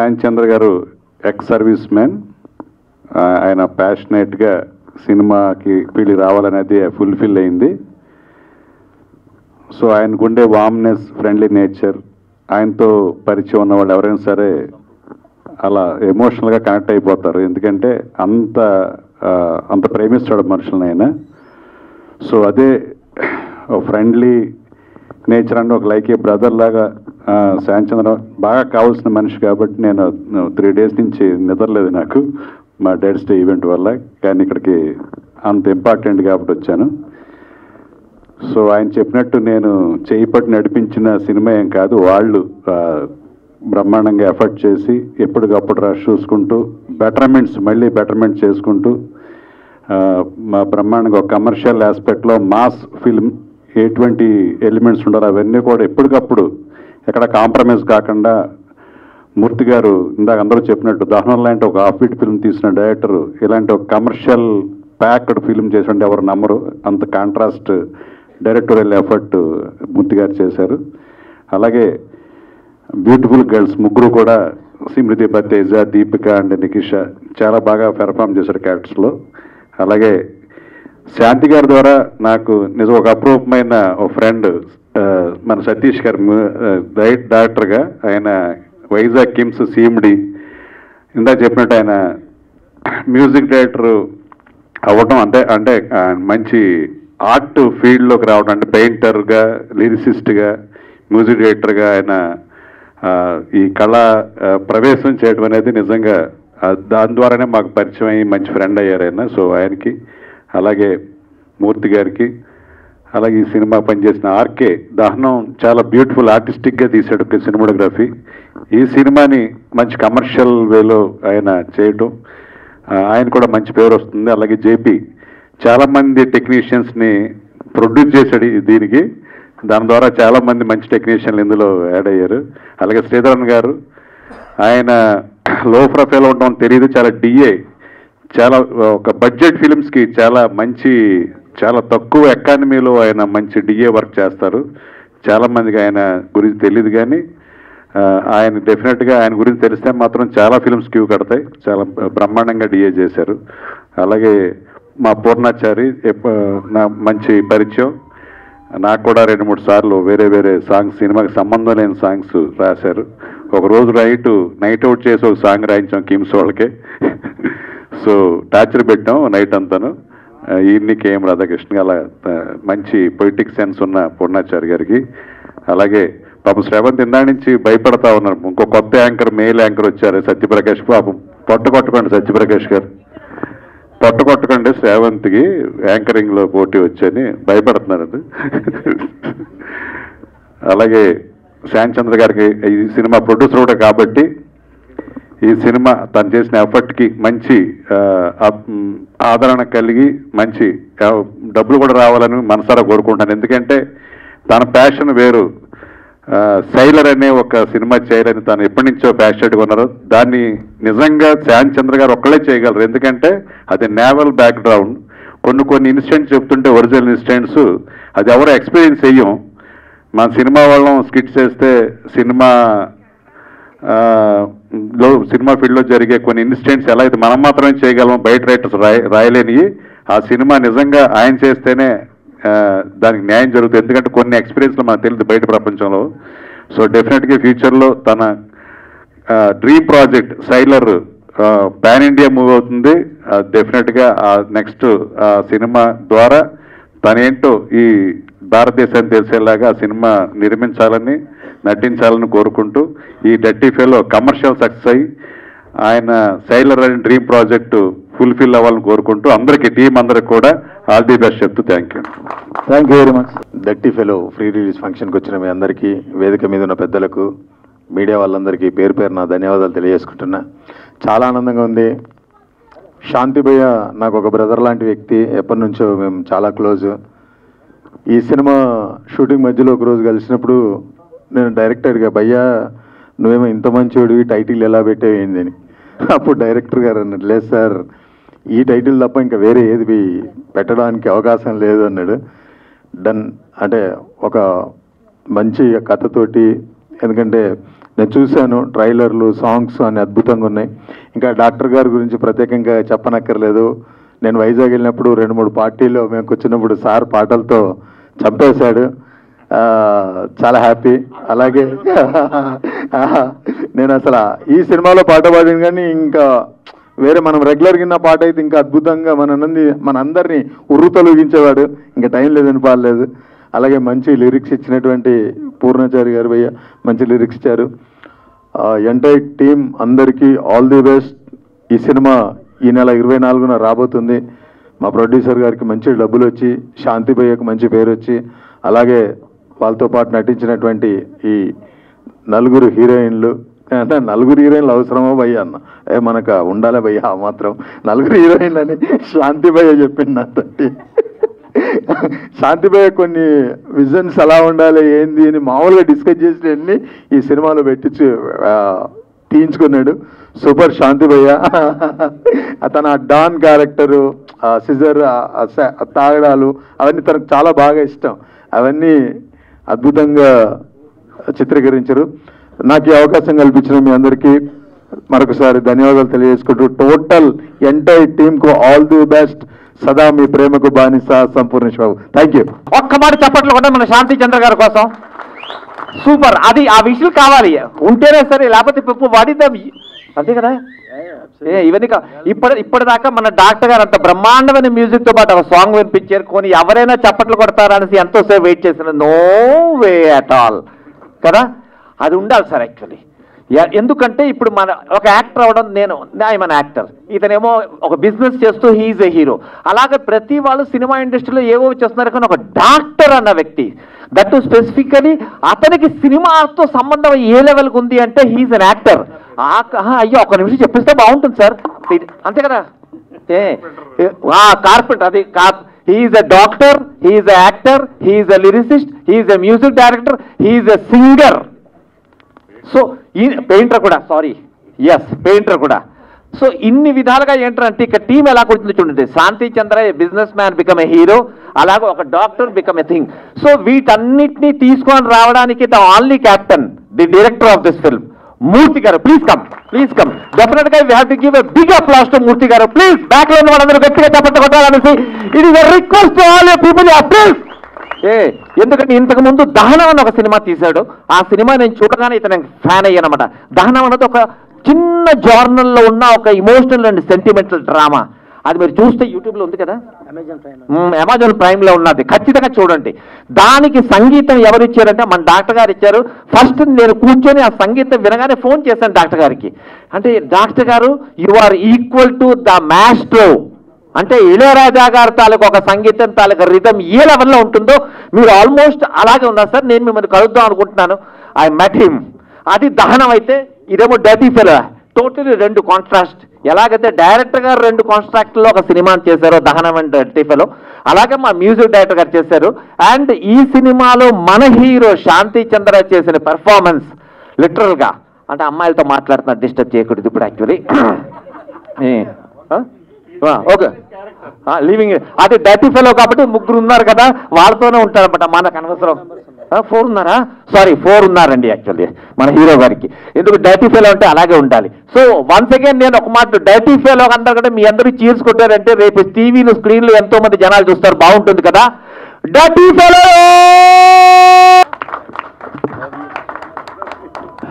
San చంద్ర గారు ex service man. ఆయన ప్యాషనేట్గా సినిమాకి ఫీల్డ్ రావాలనేది ఫుల్ఫిల్ అయింది. సో ఆయనకుండే వామ్నెస్, ఫ్రెండ్లీ నేచర్, ఆయనతో పరిచయం ఉన్న వాళ్ళు ఎవరైనా సరే అలా ఎమోషనల్గా కనెక్ట్ అయిపోతారు. ఎందుకంటే అంత ప్రేమిస్తాడు మనుషులను ఆయన. సో అదే ఫ్రెండ్లీ నేచర్ అంటే ఒక లైక్ ఏ బ్రదర్ లాగా శాన్ చంద్ర బాగా కావాల్సిన మనిషి. కాబట్టి నేను 3 days నుంచి నిద్రలేదు నాకు, మా డాడ్స్ డే ఈవెంట్ వల్ల. కానీ ఇక్కడికి అంత ఇంపార్టెంట్ కాబట్టి వచ్చాను. సో ఆయన చెప్పినట్టు నేను చేయిపట్టి నడిపించిన సినిమా ఏం కాదు, వాళ్ళు బ్రహ్మాండంగా ఎఫర్ట్ చేసి ఎప్పటికప్పుడు రష్ చూసుకుంటూ మళ్ళీ బెటర్మెంట్ చేసుకుంటూ మా బ్రహ్మాండంగా ఒక కమర్షియల్ ఆస్పెక్ట్లో మాస్ ఫిల్మ్ ఎటువంటి ఎలిమెంట్స్ ఉండాలి అవన్నీ కూడా ఎప్పటికప్పుడు ఎక్కడ కాంప్రమైజ్ కాకుండా మూర్తి గారు ఇందాక అందరూ చెప్పినట్టు దహనం లాంటి ఒక హాఫ్ బీట్ ఫిల్మ్ తీసిన డైరెక్టర్ ఇలాంటి ఒక కమర్షియల్ ప్యాక్డ్ ఫిల్మ్ చేసినట్టు ఎవరు నమ్మరు. అంత కాంట్రాస్ట్ డైరెక్టోరియల్ ఎఫర్ట్ మూర్తి గారు చేశారు. అలాగే బ్యూటిఫుల్ గర్ల్స్ ముగ్గురు కూడా సిమ్రితి తేజ, దీపిక అండ్ నికిష చాలా బాగా పెర్ఫామ్ చేశారు క్యారెక్టర్స్లో. అలాగే శాంతి గారి ద్వారా నాకు నిజం ఒక అప్రూపమైన ఒక ఫ్రెండ్ మన సతీష్ గారు డైరెక్టర్గా, ఆయన వైజాగ్ కిమ్స్ సిఎండి ఇందాక చెప్పినట్టు ఆయన మ్యూజిక్ డైరెక్టర్ అవ్వడం అంటే మంచి ఆర్ట్ ఫీల్డ్లోకి రావడం, అంటే పెయింటర్గా, లిరిసిస్ట్గా, మ్యూజిక్ డైరెక్టర్గా ఆయన ఈ కళా ప్రవేశం చేయడం అనేది నిజంగా దాని ద్వారానే మాకు పరిచయం అయ్యి మంచి ఫ్రెండ్ అయ్యారు ఆయన. సో ఆయనకి, అలాగే మూర్తి గారికి, అలాగే ఈ సినిమా పనిచేసిన ఆర్కే దహనం చాలా బ్యూటిఫుల్ ఆర్టిస్టిక్గా తీశాడు సినిమాటోగ్రఫీ. ఈ సినిమాని మంచి కమర్షియల్ వేలో ఆయన చేయటం, ఆయన కూడా మంచి పేరు వస్తుంది. అలాగే జేపీ చాలామంది టెక్నీషియన్స్ని ప్రొడ్యూస్ చేశాడు దీనికి, దాని ద్వారా చాలామంది మంచి టెక్నీషియన్లు ఇందులో యాడ్ అయ్యారు. అలాగే శ్రీధరన్ గారు, ఆయన లో ప్రొఫైల్ ఉండడం తెలియదు, చాలా డిఏ, చాలా ఒక బడ్జెట్ ఫిలిమ్స్కి చాలా తక్కువ ఎకానమీలో ఆయన మంచి డిఏ వర్క్ చేస్తారు. చాలామందికి ఆయన గురించి తెలియదు, కానీ ఆయన డెఫినెట్గా ఆయన గురించి తెలిస్తే మాత్రం చాలా ఫిలిమ్స్ క్యూ కడతాయి. చాలా బ్రహ్మాండంగా డిఏ చేశారు. అలాగే మా పూర్ణాచారి నా మంచి పరిచయం, నాకు కూడా 2-3 సార్లు వేరే సాంగ్స్, సినిమాకి సంబంధం లేని సాంగ్స్ రాశారు. ఒకరోజు నైట్ అవుట్ చేసి ఒక సాంగ్ రాయించాం కిమ్స్ వాళ్ళకే. సో టార్చర్ పెట్టాం నైట్ అంతాను. ఈయన్ని కేఎం రాధాకృష్ణ, అలా మంచి పొయిటిక్ సెన్స్ ఉన్న పూర్ణాచారి గారికి. అలాగే పాపం శ్రవంత్ ఇందా నుంచి భయపడతా ఉన్నారు. ఇంకో కొత్త యాంకర్, మేల్ యాంకర్ వచ్చారు సత్యప్రకాష్. పాపం కొట్టకండి సత్యప్రకాష్ గారు, కొట్టకండి శ్రావంత్కి యాంకరింగ్లో పోటీ వచ్చని భయపడుతున్నారు. అలాగే శాన్ చంద్ర గారికి ఈ సినిమా ప్రొడ్యూసర్ కూడా కాబట్టి ఈ సినిమా తను చేసిన ఎఫర్ట్కి మంచి ఆదరణ కలిగి మంచి డబ్బులు కూడా రావాలని మనసారా కోరుకుంటాను. ఎందుకంటే తన ప్యాషన్ వేరు. సైలర్ అనే ఒక సినిమా చేయాలని తను ఎప్పటి నుంచో ప్యాషనెట్గా ఉన్నారు. దాన్ని నిజంగా శాన్ చంద్ర గారు ఒక్కళ్ళే చేయగలరు. ఎందుకంటే అది నేవల్ బ్యాక్గ్రౌండ్. కొన్ని ఇన్సిడెంట్స్ చెప్తుంటే ఒరిజినల్ ఇన్సిడెంట్స్ అది ఎవరో ఎక్స్పీరియన్స్ చెయ్యం. మన సినిమా వాళ్ళం స్కిట్ చేస్తే సినిమా ఫీల్డ్లో జరిగే కొన్ని ఇన్సిడెంట్స్ ఎలా అయితే మనం మాత్రమే చేయగలం, బయట రైటర్స్ రాయలేనివి. ఆ సినిమా నిజంగా ఆయన చేస్తేనే దానికి న్యాయం జరుగుతుంది. ఎందుకంటే కొన్ని ఎక్స్పీరియన్స్లు మనకు తెలియదు బయట ప్రపంచంలో. సో డెఫినెట్గా ఫ్యూచర్లో తన dream project sailor pan India move అవుతుంది. డెఫినెట్గా నెక్స్ట్ సినిమా ద్వారా తనేంటో ఈ భారతదేశాన్ని తెలిసేలాగా సినిమా నిర్మించాలని, నటించాలని కోరుకుంటూ ఈ డర్టీ ఫెలో కమర్షియల్ సక్సెస్ అయ్యి ఆయన సైలర్ అనే డ్రీమ్ ప్రాజెక్టు ఫుల్ఫిల్ అవ్వాలని కోరుకుంటూ అందరికీ టీం అందరికి కూడా ఆల్ ది బెస్ట్ చెప్తూ thank you very much. Dirty fellow pre release ఫంక్షన్కి వచ్చిన మీ అందరికీ, వేదిక మీద ఉన్న పెద్దలకు, మీడియా వాళ్ళందరికీ పేరు పేరు నా ధన్యవాదాలు తెలియజేసుకుంటున్నా. చాలా ఆనందంగా ఉంది. శాంతి భయ్య నాకు ఒక బ్రదర్ లాంటి వ్యక్తి, ఎప్పటి నుంచో మేము చాలా క్లోజ్. ఈ సినిమా షూటింగ్ మధ్యలో ఒకరోజు కలిసినప్పుడు నేను డైరెక్టర్గా, భయ్యా నువ్వేమో ఇంత మంచివాడివి, టైటిల్ ఎలా పెట్టేవేంది అని. అప్పుడు డైరెక్టర్ గారు అన్నాడు, లేదు సార్ ఈ టైటిల్ తప్ప ఇంకా వేరే ఏది పెట్టడానికి అవకాశం లేదు అన్నాడు. డన్ అంటే ఒక మంచి కథతోటి, ఎందుకంటే నేను చూశాను, ట్రైలర్లు, సాంగ్స్ అన్ని అద్భుతంగా ఉన్నాయి. ఇంకా డాక్టర్ గారి గురించి ప్రత్యేకంగా చెప్పనక్కర్లేదు. నేను వైజాగ్ వెళ్ళినప్పుడు 2-3 పార్టీలో మేము కూర్చున్నప్పుడు సార్ పాటలతో చంపేశాడు. చాలా హ్యాపీ. అలాగే నేను అసలు ఈ సినిమాలో పాట పాడింది కానీ ఇంకా వేరే మనం రెగ్యులర్గా విన్న పాట అయితే ఇంకా అద్భుతంగా మనందరినీ ఉర్రుతొలగించేవాడు. ఇంకా టైం లేదని పాడలేదు. అలాగే మంచి లిరిక్స్ ఇచ్చినటువంటి పూర్ణాచారి గారు భయ్య మంచి లిరిక్స్ ఇచ్చారు. ఎంటైర్ టీమ్ అందరికీ ఆల్ ది బెస్ట్. ఈ సినిమా ఈ నెల 24న రాబోతుంది. మా ప్రొడ్యూసర్ గారికి మంచి డబ్బులు వచ్చి, శాంతి భయ్యకు మంచి పేరు వచ్చి, అలాగే వాళ్ళతో పాటు నటించినటువంటి ఈ 4 హీరోయిన్లు, అంటే 4 హీరోయిన్లు అవసరమో భయ్య అన్న, మనకు ఉండాలే భయ్య ఆ మాత్రం 4 హీరోయిన్లు అని శాంతి భయ్య చెప్పింది నాతోటి. శాంతి భయ్య కొన్ని విజన్స్ ఎలా ఉండాలి ఏంది అని మామూలుగా డిస్కస్ చేసినవన్నీ ఈ సినిమాలో పెట్టించి తీయించుకున్నాడు. సూపర్ శాంతి భయ్య. తన డాన్ క్యారెక్టరు, సిజర్, తాగడాలు అవన్నీ తనకు చాలా బాగా ఇష్టం. అవన్నీ అద్భుతంగా చిత్రీకరించారు. నాకు ఈ అవకాశం కల్పించిన మీ అందరికీ మరొకసారి ధన్యవాదాలు తెలియజేసుకుంటూ టోటల్ ఎంటైర్ టీమ్కు ఆల్ ది బెస్ట్. సదా మీ ప్రేమకు బానిస సంపూర్ణేష్ బాబు. Thank you. ఒక్క మాట చెప్పట్లు కూడా మన శాంతి చంద్ర గారి కోసం. సూపర్. అది ఆ విషయం కావాలి, ఉంటేనే సరే, లేకపోతే పప్పు వాడిద్దాం. అంతే కదా. ఇవన్నీ ఇప్పటిదాకా మన డాక్టర్ గారు అంత బ్రహ్మాండమైన మ్యూజిక్తో పాటు ఒక సాంగ్ వినిపించారు. కొని ఎవరైనా చప్పట్లు కొడతారా అనేసి ఎంతోసేపు వెయిట్ చేసిన, నో వే అట్ ఆల్ కదా. అది ఉండాలి సార్ యాక్చువల్లీ. ఎందుకంటే ఇప్పుడు మన ఒక యాక్టర్ అవడం, నేను మన యాక్టర్, ఇతనేమో ఒక బిజినెస్ చేస్తూ హీఈస్ ఏ హీరో. అలాగే ప్రతి వాళ్ళు సినిమా ఇండస్ట్రీలో ఏవో చేస్తున్నారు, కానీ ఒక డాక్టర్ అన్న వ్యక్తి, దట్ స్పెసిఫికలీ అతనికి సినిమాతో సంబంధం ఏ లెవెల్కి ఉంది అంటే హీఈస్ అన్ యాక్టర్. అయ్యో ఒక నిమిషం చెప్పిస్తే బాగుంటుంది సార్, అంతే కదా. కార్పెంటర్, అది he's a doctor, he's a actor, he's a lyricist, he's a music director, he's a singer. So ఈ పెయింటర్ కూడా, సారీ, ఎస్ పెయింటర్ కూడా. సో ఇన్ని విధాలుగా ఏంటంటే ఇక్కడ టీం ఎలా కూర్చుంది చూడండి. Shanti Chandra businessman become a hero, అలాగే ఒక doctor become a thing. So వీటన్నిటినీ తీసుకొని రావడానికి the only captain, the director of this film, Murthy garu. Please come, please come. Definite గా we have to give a big applause to Murthy garu. Please back లో ఉన్న వాళ్ళందరూ గట్టిగా చప్పట్లు కొట్టాలనేసి it is a request to all your people. Please. ఎందుకంటే ఇంతకు ముందు దహనం అని ఒక సినిమా తీశాడు. ఆ సినిమా నేను చూడగానే ఇతను ఫ్యాన్ అయ్యానమాట. దహనం అనేది ఒక చిన్న జర్నల్లో ఉన్న ఒక ఇమోషనల్ అండ్ సెంటిమెంటల్ డ్రామా. అది మీరు చూస్తే యూట్యూబ్లో ఉంది కదా, అమెజాన్ ప్రైమ్లో ఉన్నది, ఖచ్చితంగా చూడండి. దానికి సంగీతం ఎవరు ఇచ్చారంటే మన డాక్టర్ గారు ఇచ్చారు. ఫస్ట్ నేను కూర్చొని ఆ సంగీతం వినగానే ఫోన్ చేశాను డాక్టర్ గారికి. అంటే డాక్టర్ గారు, you are equal to the maestro. అంటే ఇళయరాజా గారి తాలూకు ఒక సంగీతం తాలూకు రిథం ఏ లెవెల్లో ఉంటుందో మీరు ఆల్మోస్ట్ అలాగే ఉన్నారు సార్. నేను మిమ్మల్ని కలుద్దాం అనుకుంటున్నాను. I met him. అది దహనం అయితే, ఇదేమో డర్టీ ఫెలో. Totally 2 contrast. ఎలాగైతే డైరెక్టర్ గారు 2 కాంట్రాక్ట్లో ఒక సినిమాని చేశారో దహనం అండ్ డర్టీ ఫెలో, అలాగే మా మ్యూజిక్ డైరెక్టర్ గారు చేశారు. అండ్ ఈ సినిమాలో మన హీరో శాంతి చంద్ర చేసిన పెర్ఫార్మెన్స్ లిటరల్గా, అంటే అమ్మాయిలతో మాట్లాడుతున్నా, డిస్టర్బ్ చేయకూడదు ఇప్పుడు యాక్చువల్లీ. ఓకే, లివింగ్ అది డర్టీ ఫెలో కాబట్టి 3 ఉన్నారు కదా, వాళ్ళతోనే ఉంటారన్నమాట. మనకు అనవసరం. 4 ఉన్నారా? సారీ, 4 ఉన్నారండి యాక్చువల్లీ మన హీరో గారికి. ఎందుకు డర్టీ ఫెలో అంటే అలాగే ఉండాలి. సో వన్స్ అగైన్ నేను ఒక మాట, డర్టీ ఫెలో అందరికంటే మీ అందరూ చీర్స్ కొట్టారంటే రేపు టీవీలు, స్క్రీన్లు ఎంతో మంది జనాలు చూస్తారు, బాగుంటుంది కదా. Dirty fellow.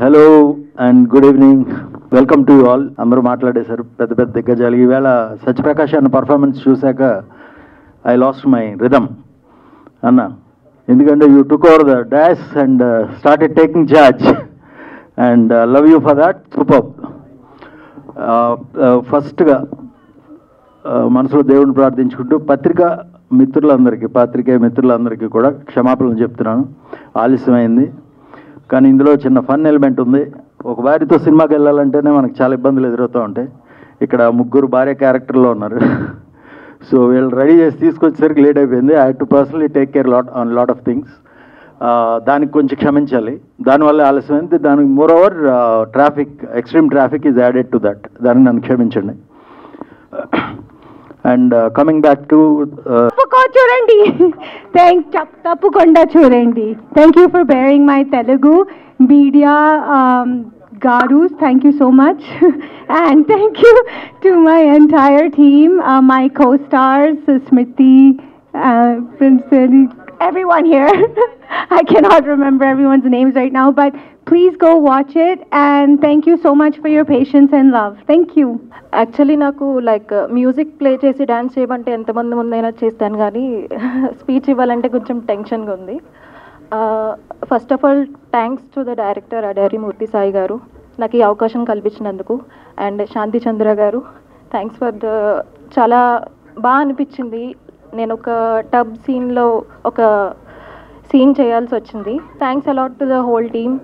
Hello and good evening, welcome to you all. అందరూ మాట్లాడేశారు, పెద్ద పెద్ద దిగ్గజాలు. ఈవేళ సత్యప్రకాష్ అన్న పర్ఫార్మెన్స్ చూశాక ఐ లాస్ట్ మై రిథమ్ అన్న. ఎందుకంటే you took over the dash and started taking charge and love you for that. Super. ఫస్ట్గా మనసులో దేవుడిని ప్రార్థించుకుంటూ పాత్రికేయ మిత్రులందరికీ కూడా క్షమాపణలు చెప్తున్నాను. ఆలస్యమైంది, కానీ ఇందులో చిన్న ఫన్ ఎలిమెంట్ ఉంది. ఒక భార్యతో సినిమాకి వెళ్ళాలంటేనే మనకు చాలా ఇబ్బందులు ఎదురవుతూ ఉంటాయి. ఇక్కడ 3 భార్య క్యారెక్టర్లో ఉన్నారు. సో వీళ్ళు రెడీ చేసి తీసుకొచ్చేసరికి లేట్ అయిపోయింది. I had to personally take care lot of things. దానికి కొంచెం క్షమించాలి, దానివల్ల ఆలస్యమైంది. దానికి more over extreme traffic is added to that. దానికి నన్ను క్షమించండి. అండ్ కమింగ్ బ్యాక్ టు చూడండి తప్పకుండా చూడండి. Thank you for bearing my Telugu media Garus, thank you so much. And thank you to my entire team, my co-stars, Smriti, Prince, everyone here. I cannot remember everyone's names right now, but please go watch it. And thank you so much for your patience and love. Thank you. Actually నాకు like music play చేసి dance చేయమంటే ఎంతమంది ముందైనా చేస్తాను, కానీ speech ఇవ్వాలంటే కొంచెం టెన్షన్గా ఉంది. First of all thanks to the director Aderi Murthy Sai garu నాకు ఈ అవకాశం కల్పించినందుకు. అండ్ శాంతి చంద్ర గారు, థ్యాంక్స్ ఫర్ ద, చాలా బాగా అనిపించింది. నేను ఒక టబ్ సీన్లో ఒక సీన్ చేయాల్సి వచ్చింది. Thanks a lot to the whole team.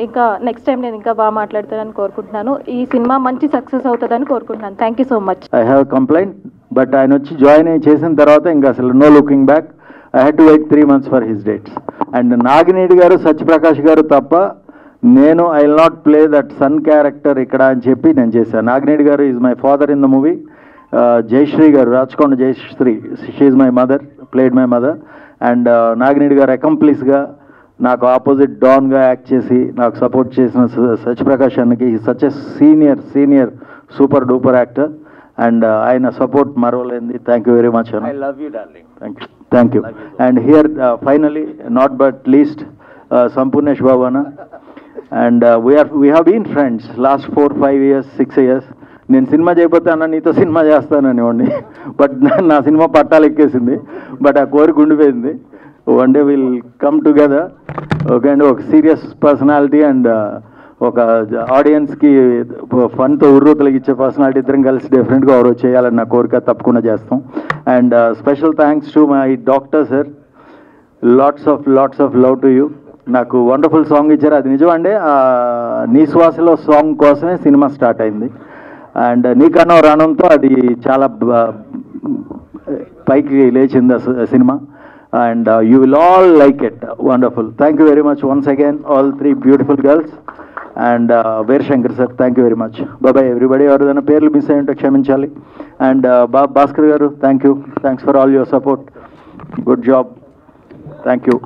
ఇంకా నెక్స్ట్ టైం నేను ఇంకా బాగా మాట్లాడతానని కోరుకుంటున్నాను. ఈ సినిమా మంచి సక్సెస్ అవుతుందని కోరుకుంటున్నాను. Thank you so much. I have complaint, but ఆయన వచ్చి జాయిన్ అయ్యి చేసిన తర్వాత ఇంకా అసలు no looking back. I had to wait 3 months for his dates. And Nagineedi garu, Satyaprakash garu తప్ప నేను I will not play that son character ఇక్కడ అని చెప్పి నేను చేశాను. Nagineedi garu is my father in the movie. Jayashree garu, Rachakonda Jayashree, she is my mother, played my mother. And Nagineedi గారు అకంప్లీస్గా నాకు opposite డాన్గా act చేసి నాకు సపోర్ట్ చేసిన సత్యప్రకాష్ అన్నకి such a senior super duper actor. And ఆయన సపోర్ట్ మరవలేంది. థ్యాంక్ యూ వెరీ మచ్ అన్న. I love you, darling. Thank you. And here finally not but least Sampoornesh Babu అన్న. And we have been friends last 4-5 years 6 years. నేను cinema చేయకపోతే అన్న నీతో cinema చేస్తాననివ్వండి, but నా సినిమా పట్టాలు ఎక్కేసింది. బట్ ఆ కోరిక ఉండిపోయింది. One day will come together. Okay అండి, ఒక సీరియస్ పర్సనాలిటీ అండ్ ఒక ఆడియన్స్కి ఫన్తో ఉర్రూతలకి ఇచ్చే పర్సనాలిటీ ఇద్దరం కలిసి డెఫినెట్గా ఎవరో చేయాలని నా కోరిక, తప్పకుండా చేస్తాం. And special thanks to my doctor sir. Lots of love to you. నాకు వండర్ఫుల్ సాంగ్ ఇచ్చారు. అది నిజం అండి, నీ శ్వాసలో సాంగ్ కోసమే సినిమా స్టార్ట్ అయింది. అండ్ నీకన్నా రానంతో అది చాలా పైకి లేచింది cinema. And you will all like it. Wonderful. Thank you very much once again, all 3 beautiful girls. And Veer Shankar sir, thank you very much. Bye bye everybody. Everyone పేర్లు miss అయ్యి ఉంటే క్షమించాలి. And Bhaskar garu, thank you. Thanks for all your support. Good job. Thank you.